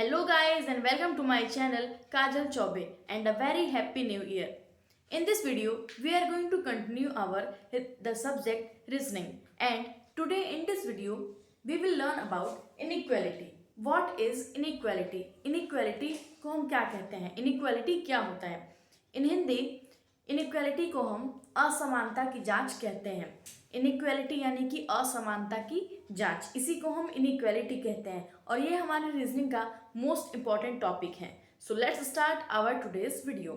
Hello guys and welcome to my channel Kajal Chaube and a very happy new year. In this video we are going to continue our the subject reasoning and today in this video we will learn about inequality. What is inequality? Inequality को हम क्या कहते हैं? Inequality क्या होता है? In Hindi inequality को हम असमानता की जांच कहते हैं। इनइक्वालिटी यानी कि असमानता की जांच, इसी को हम इनइक्वालिटी कहते हैं और ये हमारे रीजनिंग का मोस्ट इम्पॉर्टेंट टॉपिक है। So let's start our today's video.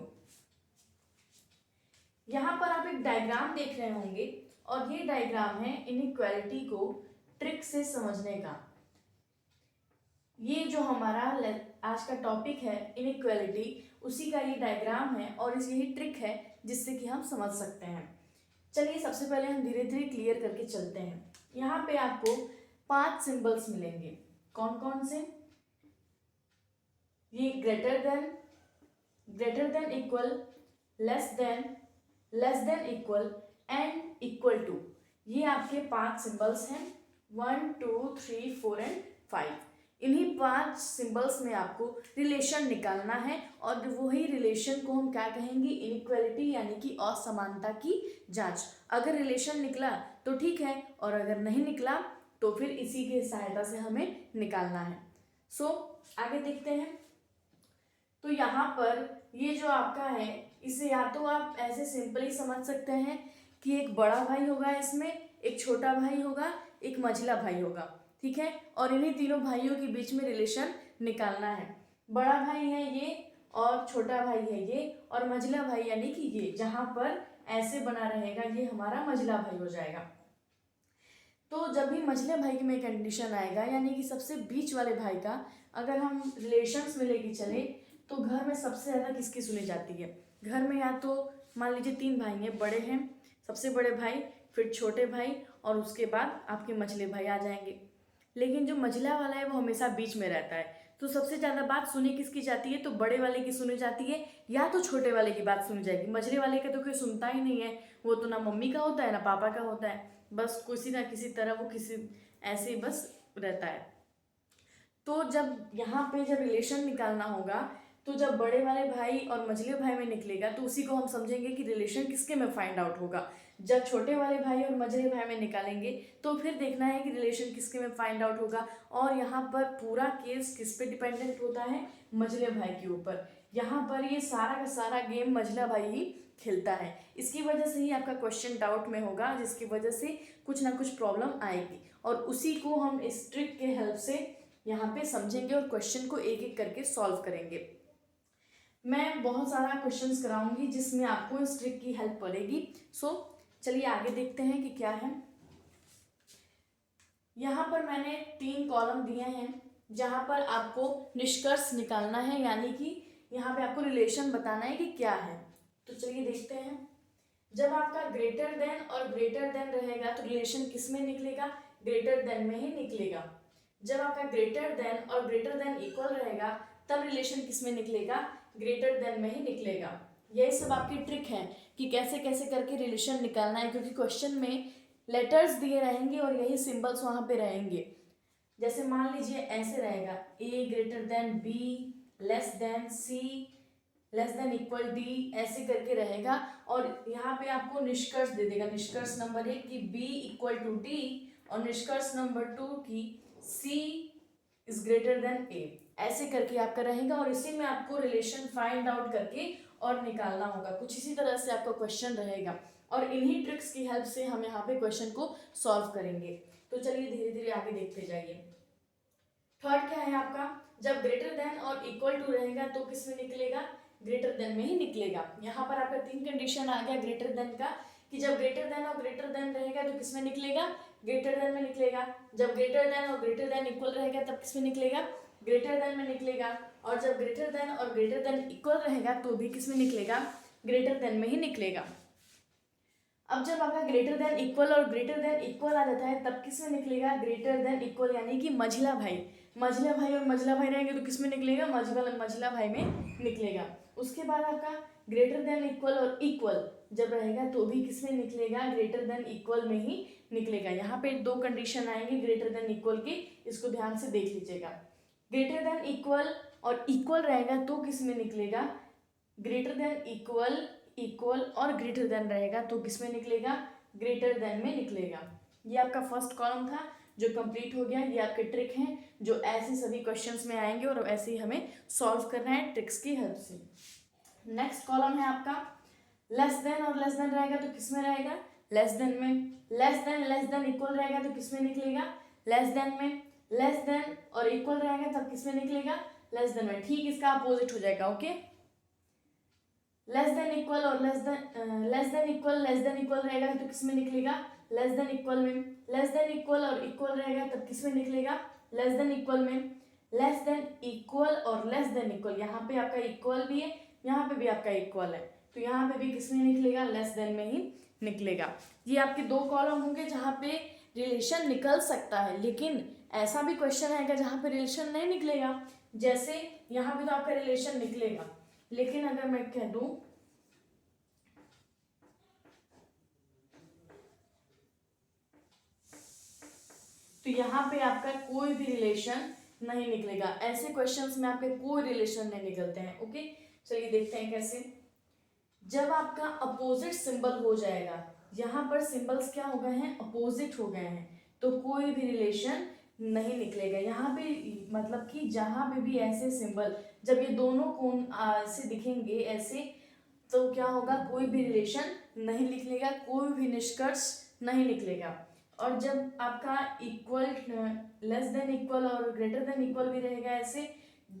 यहाँ पर आप एक डायग्राम देख रहे होंगे और ये डायग्राम है इनइक्वालिटी को ट्रिक से समझने का। ये जो हमारा आज का टॉपिक है इनइक्वालिटी, उसी का ये डायग्राम है और इस यही ट्रिक है जिससे कि हम समझ सकते हैं। चलिए सबसे पहले हम धीरे धीरे क्लियर करके चलते हैं। यहाँ पे आपको 5 सिंबल्स मिलेंगे। कौन कौन से? ये greater than equal, less than equal and equal to, ये आपके 5 सिंबल्स हैं। 1 2 3 4 एंड 5। इन्हीं 5 सिंबल्स में आपको रिलेशन निकालना है और वही रिलेशन को हम क्या कहेंगे? इनइक्वालिटी यानी कि असमानता की जांच। अगर रिलेशन निकला तो ठीक है और अगर नहीं निकला तो फिर इसी के सहायता से हमें निकालना है। सो आगे देखते हैं। तो यहाँ पर ये जो आपका है, इसे या तो आप ऐसे सिंपली समझ सकते हैं कि एक बड़ा भाई होगा, इसमें एक छोटा भाई होगा, एक मझिला भाई होगा, ठीक है। और इन्हीं तीनों भाइयों के बीच में रिलेशन निकालना है। बड़ा भाई है ये और छोटा भाई है ये और मझिला भाई यानी कि ये, जहां पर ऐसे बना रहेगा ये हमारा मझिला भाई हो जाएगा। तो जब भी मझिले भाई में कंडीशन आएगा यानी कि सबसे बीच वाले भाई का अगर हम रिलेशंस में लेके चले तो घर में सबसे ज़्यादा किसकी सुनी जाती है? घर में या तो मान लीजिए 3 भाई हैं, बड़े हैं, सबसे बड़े भाई, फिर छोटे भाई और उसके बाद आपके मझिले भाई आ जाएंगे। लेकिन जो मझिला वाला है वो हमेशा बीच में रहता है, तो सबसे ज़्यादा बात सुनी किसकी जाती है? तो बड़े वाले की सुनी जाती है या तो छोटे वाले की बात सुनी जाएगी। मझिले वाले का तो कोई सुनता ही नहीं है, वो तो ना मम्मी का होता है ना पापा का होता है, बस किसी ना किसी तरह वो किसी ऐसे ही बस रहता है। तो जब यहाँ पे जब रिलेशन निकालना होगा तो जब बड़े वाले भाई और मझिले भाई में निकलेगा तो उसी को हम समझेंगे कि रिलेशन किसके में फाइंड आउट होगा। जब छोटे वाले भाई और मझिले भाई में निकालेंगे तो फिर देखना है कि रिलेशन किसके में फाइंड आउट होगा। और यहाँ पर पूरा केस किस पे डिपेंडेंट होता है? मझिले भाई के ऊपर। यहाँ पर ये सारा का सारा गेम मझिला भाई ही खेलता है। इसकी वजह से ही आपका क्वेश्चन डाउट में होगा, जिसकी वजह से कुछ ना कुछ प्रॉब्लम आएगी और उसी को हम इस ट्रिक के हेल्प से यहाँ पे समझेंगे और क्वेश्चन को एक एक करके सॉल्व करेंगे। मैं बहुत सारा क्वेश्चंस कराऊंगी जिसमें आपको इस ट्रिक की हेल्प पड़ेगी। सो चलिए आगे देखते हैं कि क्या है। यहाँ पर मैंने 3 कॉलम दिए हैं जहाँ पर आपको निष्कर्ष निकालना है, यानी कि यहाँ पे आपको रिलेशन बताना है कि क्या है। तो चलिए देखते हैं। जब आपका ग्रेटर देन और ग्रेटर देन रहेगा तो रिलेशन किस में निकलेगा? ग्रेटर देन में ही निकलेगा। जब आपका ग्रेटर देन और ग्रेटर देन इक्वल रहेगा तब रिलेशन किस में निकलेगा? ग्रेटर देन में ही निकलेगा। यही सब आपकी ट्रिक है कि कैसे कैसे करके रिलेशन निकालना है, क्योंकि क्वेश्चन में लेटर्स दिए रहेंगे और यही सिंबल्स वहाँ पे रहेंगे। जैसे मान लीजिए ऐसे रहेगा, A greater than B, less than C, less than equal D, ऐसे करके रहेगा। और यहाँ पे आपको निष्कर्ष दे देगा, निष्कर्ष नंबर 1 की बी इक्वल टू डी और निष्कर्ष नंबर 2 की सी इज ग्रेटर देन ए, ऐसे करके आपका रहेगा। और इसी में आपको रिलेशन फाइंड आउट करके और निकालना होगा। कुछ इसी तरह से आपका क्वेश्चन रहेगा और इन्हीं ट्रिक्स की हेल्प से हम यहाँ पे क्वेश्चन को सॉल्व करेंगे। तो चलिए धीरे धीरे आगे देखते जाइए। थर्ड क्या है आपका? जब ग्रेटर देन और इक्वल टू रहेगा तो किस में निकलेगा? ग्रेटर देन में ही निकलेगा। यहाँ पर आपका 3 कंडीशन आ गया ग्रेटर देन का, कि जब ग्रेटर देन और ग्रेटर देन रहेगा तो किस में निकलेगा? ग्रेटर देन में निकलेगा। जब ग्रेटर देन और ग्रेटर देन इक्वल रहेगा तब किस में निकलेगा? ग्रेटर देन में निकलेगा। और जब ग्रेटर देन और ग्रेटर देन इक्वल रहेगा तो भी किस में निकलेगा? ग्रेटर देन में ही निकलेगा। अब जब आपका ग्रेटर देन इक्वल और ग्रेटर देन इक्वल आ जाता है तब किस में निकलेगा? ग्रेटर देन इक्वल यानी कि मझिला भाई। मझिला भाई और मझिला भाई रहेंगे तो किस में निकलेगा? मझिला भाई में निकलेगा। उसके बाद आपका ग्रेटर देन इक्वल और इक्वल जब रहेगा तो भी किस में निकलेगा? ग्रेटर देन इक्वल में ही निकलेगा। यहाँ पे 2 कंडीशन आएंगे ग्रेटर देन इक्वल की, इसको ध्यान से देख लीजिएगा। ग्रेटर देन इक्वल और इक्वल रहेगा तो किस में निकलेगा, ग्रेटर देन इक्वल, इक्वल और ग्रेटर देन रहेगा तो किस में निकलेगा, ग्रेटर देन में निकलेगा। ये आपका फर्स्ट कॉलम था जो कंप्लीट हो गया। ये आपके ट्रिक हैं जो ऐसे सभी क्वेश्चंस में आएंगे और ऐसे ही हमें सॉल्व करना है ट्रिक्स की हेल्प से। नेक्स्ट कॉलम है आपका लेस देन, और लेस देन रहेगा तो किस में रहेगा, लेस देन में। लेस देन इक्वल रहेगा तो किस में निकलेगा, लेस देन में। लेस देन और इक्वल रहेगा तब किस में निकलेगा, लेस देन में। ठीक इसका अपोजिट हो जाएगा। ओके, लेस देन इक्वल और लेस देन इक्वल रहेगा तो किस में निकलेगा, लेस देन इक्वल में। लेस देन इक्वल और इक्वल रहेगा तब किस में निकलेगा, लेस देन इक्वल में। लेस देन इक्वल और लेस देन इक्वल, यहाँ पे आपका इक्वल भी है, यहाँ पे भी आपका इक्वल है, तो यहाँ पे भी किस में निकलेगा, लेस देन में ही निकलेगा। ये आपके दो कॉलम होंगे जहाँ पे रिलेशन निकल सकता है, लेकिन ऐसा भी क्वेश्चन आएगा जहाँ पे रिलेशन नहीं निकलेगा। जैसे यहाँ पे तो आपका रिलेशन निकलेगा, लेकिन अगर मैं कह दूं तो यहाँ पे आपका कोई भी रिलेशन नहीं निकलेगा। ऐसे क्वेश्चंस में आपके कोई रिलेशन नहीं निकलते हैं। ओके, चलिए देखते हैं कैसे। जब आपका अपोजिट सिंबल हो जाएगा, यहाँ पर सिंबल्स क्या हो गए हैं, अपोजिट हो गए हैं, तो कोई भी रिलेशन नहीं निकलेगा। यहाँ पे मतलब कि जहाँ पे भी ऐसे सिंबल, जब ये दोनों कोण से दिखेंगे ऐसे, तो क्या होगा, कोई भी रिलेशन नहीं निकलेगा, कोई भी निष्कर्ष नहीं निकलेगा। और जब आपका इक्वल, लेस देन इक्वल और ग्रेटर देन इक्वल भी रहेगा ऐसे,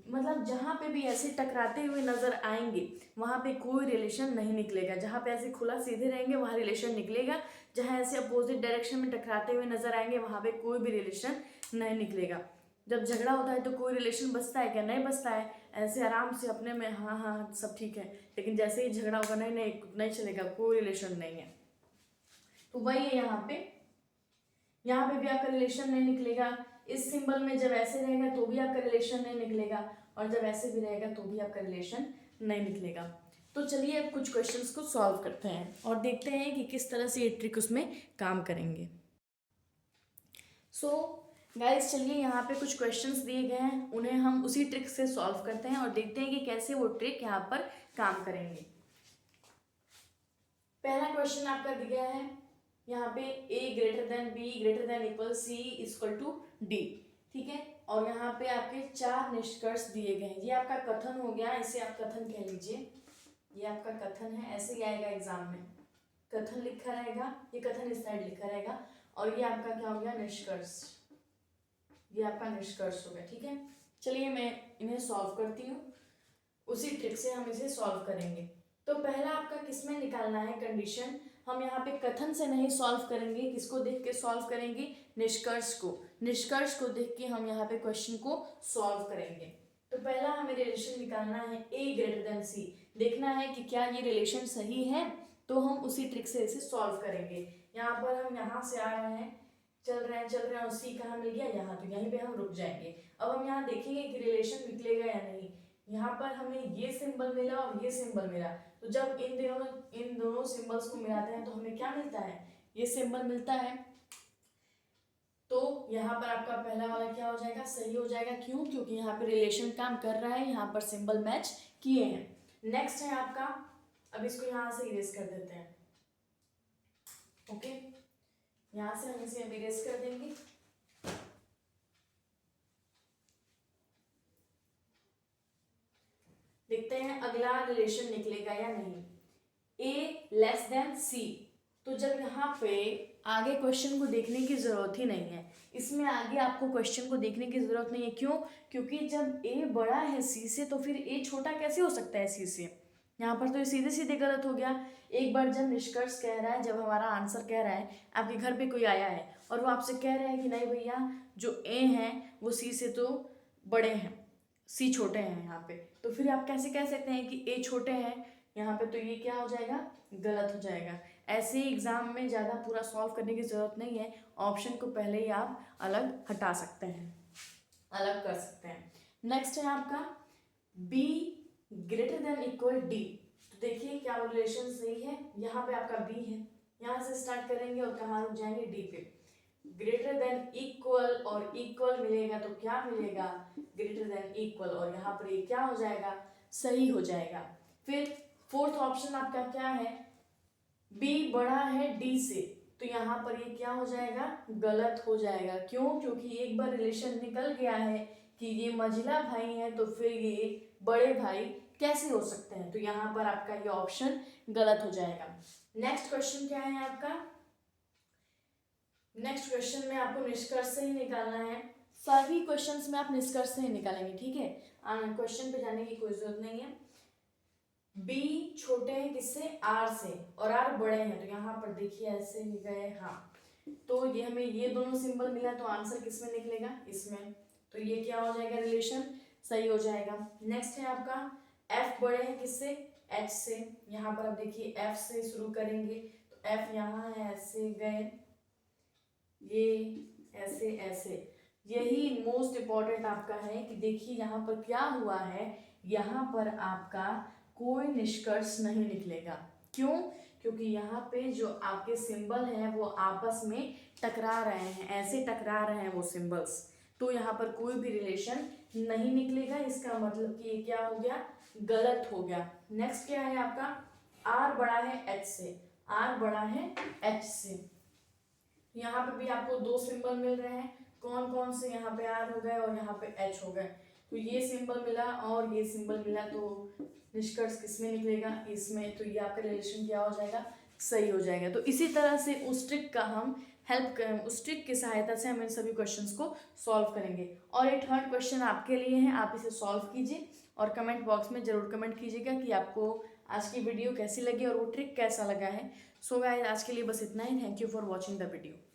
मतलब जहाँ पे भी ऐसे टकराते हुए नजर आएंगे वहाँ पे कोई रिलेशन नहीं निकलेगा। जहाँ पे ऐसे खुला सीधे रहेंगे वहाँ रिलेशन निकलेगा, जहाँ ऐसे अपोजिट डायरेक्शन में टकराते हुए नजर आएंगे वहाँ पे कोई भी रिलेशन नहीं निकलेगा। जब झगड़ा होता है तो कोई रिलेशन बचता है क्या, नहीं बचता है। ऐसे आराम से अपने में हाँ हाँ सब ठीक है, लेकिन जैसे ही झगड़ा होगा नहीं नहीं नहीं चलेगा, कोई रिलेशन नहीं है। तो वही है यहाँ पे भी आपका रिलेशन नहीं निकलेगा। इस सिंबल में जब ऐसे रहेगा तो भी आपका रिलेशन नहीं निकलेगा, और जब ऐसे भी रहेगा तो भी आपका रिलेशन नहीं निकलेगा। तो चलिए अब कुछ क्वेश्चंस को सॉल्व करते हैं और देखते हैं कि किस तरह से ये ट्रिक उसमें काम करेंगे। सो गाइस चलिए यहाँ पे कुछ क्वेश्चंस दिए गए हैं, उन्हें हम उसी ट्रिक से सॉल्व करते हैं और देखते हैं कि कैसे वो ट्रिक यहाँ पर काम करेंगे। पहला क्वेश्चन आपका दिया है यहाँ पे a greater than b greater than equal c equal to d, ठीक है। और यहाँ पे आपके 4 निष्कर्ष दिए गए हैं। ये आपका कथन हो गया, इसे आप कथन कह लीजिए। ये आपका कथन है, ऐसे ही आएगा एग्जाम में, कथन लिखा रहेगा, ये कथन इस साइड लिखा रहेगा, और ये आपका क्या हो गया, निष्कर्ष। ये आपका निष्कर्ष हो गया, ठीक है। चलिए मैं इन्हें सॉल्व करती हूँ, उसी ट्रिक से हम इसे सॉल्व करेंगे। तो पहला आपका किसमें निकालना है कंडीशन, हम यहाँ पे कथन से नहीं सॉल्व करेंगे, किसको देख के सॉल्व करेंगे, निष्कर्ष को। निष्कर्ष को देख के हम यहाँ पे क्वेश्चन को सॉल्व करेंगे। तो पहला हमें रिलेशन निकालना है a ग्रेटर देन c, देखना है कि क्या ये रिलेशन सही है, तो हम उसी ट्रिक से इसे सॉल्व करेंगे। यहाँ पर हम यहाँ से आ रहे हैं, चल रहे हैं और c कहाँ मिल गया, यहाँ, तो यहीं पे हम रुक जाएंगे। अब हम यहाँ देखेंगे कि रिलेशन निकलेगा या नहीं। यहाँ पर हमें ये सिंबल मिला और ये सिंबल मिला, तो जब इन दोनों सिंबल्स को मिलाते हैं तो हमें क्या मिलता है, ये सिंबल मिलता है। तो यहाँ पर आपका पहला वाला क्या हो जाएगा, सही हो जाएगा। क्यों, क्योंकि यहाँ पे रिलेशन काम कर रहा है, यहाँ पर सिंबल मैच किए हैं। नेक्स्ट है आपका, अब इसको यहाँ से इरेज कर देते हैं। ओके, यहाँ से हम इसे इरेज कर देंगे। देखते हैं अगला रिलेशन निकलेगा या नहीं। a लेस देन c, तो जब यहाँ पे आगे क्वेश्चन को देखने की जरूरत ही नहीं है, इसमें आगे आपको क्वेश्चन को देखने की जरूरत नहीं है। क्यों, क्योंकि जब a बड़ा है c से तो फिर a छोटा कैसे हो सकता है c से। यहाँ पर तो ये सीधे सीधे गलत हो गया। एक बार जब निष्कर्ष कह रहा है, जब हमारा आंसर कह रहा है, आपके घर पे कोई आया है और वो आपसे कह रहा है कि नहीं भैया जो a है वो c से तो बड़े हैं, c छोटे हैं यहाँ पे, तो फिर आप कैसे कह सकते हैं कि a छोटे हैं यहाँ पे, तो ये क्या हो जाएगा, गलत हो जाएगा। ऐसे ही एग्जाम में ज़्यादा पूरा सॉल्व करने की ज़रूरत नहीं है, ऑप्शन को पहले ही आप अलग हटा सकते हैं, अलग कर सकते हैं। नेक्स्ट है आपका b greater than equal d, तो देखिए क्या रिलेशन सही है। यहाँ पे आपका b है, यहाँ से स्टार्ट करेंगे और कहाँ रुक जाएंगे, d पे। ग्रेटर देन इक्वल, और इक्वल मिलेगा तो क्या मिलेगा, ग्रेटर देन इक्वल, और यहाँ पर ये क्या हो जाएगा, सही हो जाएगा। फिर फोर्थ ऑप्शन आपका क्या है, बी बड़ा है डी से, तो यहाँ पर ये क्या हो जाएगा, गलत हो जाएगा। क्यों, क्योंकि एक बार रिलेशन निकल गया है कि ये मझिला भाई है, तो फिर ये बड़े भाई कैसे हो सकते हैं, तो यहाँ पर आपका ये ऑप्शन गलत हो जाएगा। नेक्स्ट क्वेश्चन क्या है आपका, नेक्स्ट क्वेश्चन में आपको निष्कर्ष से ही निकालना है, सभी क्वेश्चंस में आप निष्कर्ष से ही निकालेंगे, ठीक है, क्वेश्चन पे जाने की कोई जरूरत नहीं है। बी छोटे हैं किससे, आर से, और आर बड़े हैं, तो यहाँ पर देखिए ऐसे ही गए, हाँ, तो ये हमें ये दोनों सिंबल मिला, तो आंसर किसमें निकलेगा, इसमें, तो ये क्या हो जाएगा, रिलेशन सही हो जाएगा। नेक्स्ट है आपका एफ बड़े हैं किससे, एच से, यहाँ पर आप देखिए एफ से शुरू करेंगे, तो एफ यहाँ है, ऐसे गए, ये ऐसे ऐसे, यही मोस्ट इम्पॉर्टेंट आपका है कि देखिए यहाँ पर क्या हुआ है, यहाँ पर आपका कोई निष्कर्ष नहीं निकलेगा। क्यों, क्योंकि यहाँ पे जो आपके सिंबल हैं वो आपस में टकरा रहे हैं, ऐसे टकरा रहे हैं वो सिंबल्स, तो यहाँ पर कोई भी रिलेशन नहीं निकलेगा, इसका मतलब कि ये क्या हो गया, गलत हो गया। नेक्स्ट क्या है आपका, आर बड़ा है एच से, आर बड़ा है एच से, यहाँ पे भी आपको दो सिंबल मिल रहे हैं, कौन कौन से, यहाँ पे आर हो गए और यहाँ पे एच हो गए, तो ये सिंबल मिला और ये सिंबल मिला, तो निष्कर्ष किसमें निकलेगा, इसमें, तो ये आपका रिलेशन क्या हो जाएगा, सही हो जाएगा। तो इसी तरह से उस ट्रिक का हम उस ट्रिक की सहायता से हम इन सभी क्वेश्चंस को सॉल्व करेंगे। और ये थर्ड क्वेश्चन आपके लिए है, आप इसे सॉल्व कीजिए और कमेंट बॉक्स में जरूर कमेंट कीजिएगा कि आपको आज की वीडियो कैसी लगी और वो ट्रिक कैसा लगा है। सो गाइस, आज के लिए बस इतना ही। Thank you for watching the video.